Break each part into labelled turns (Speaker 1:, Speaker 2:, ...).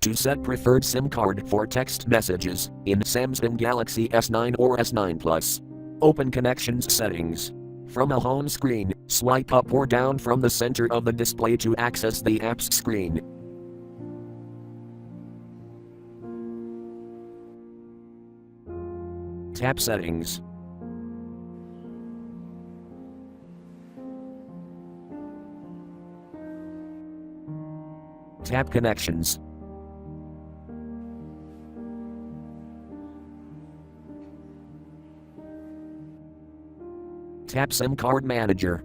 Speaker 1: To set preferred SIM card for text messages in Samsung Galaxy S9 or S9 Plus. Open Connections Settings. From a home screen, swipe up or down from the center of the display to access the apps screen. Tap Settings. Tap Connections. Tap SIM Card Manager.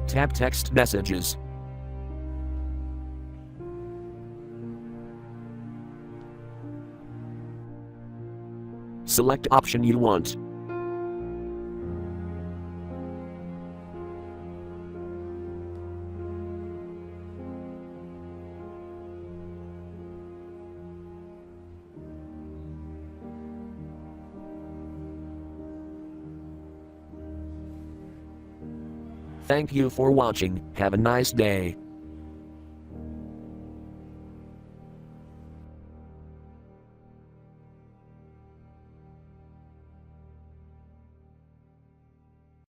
Speaker 1: Tap Text Messages. Select option you want. Thank you for watching. Have a nice day.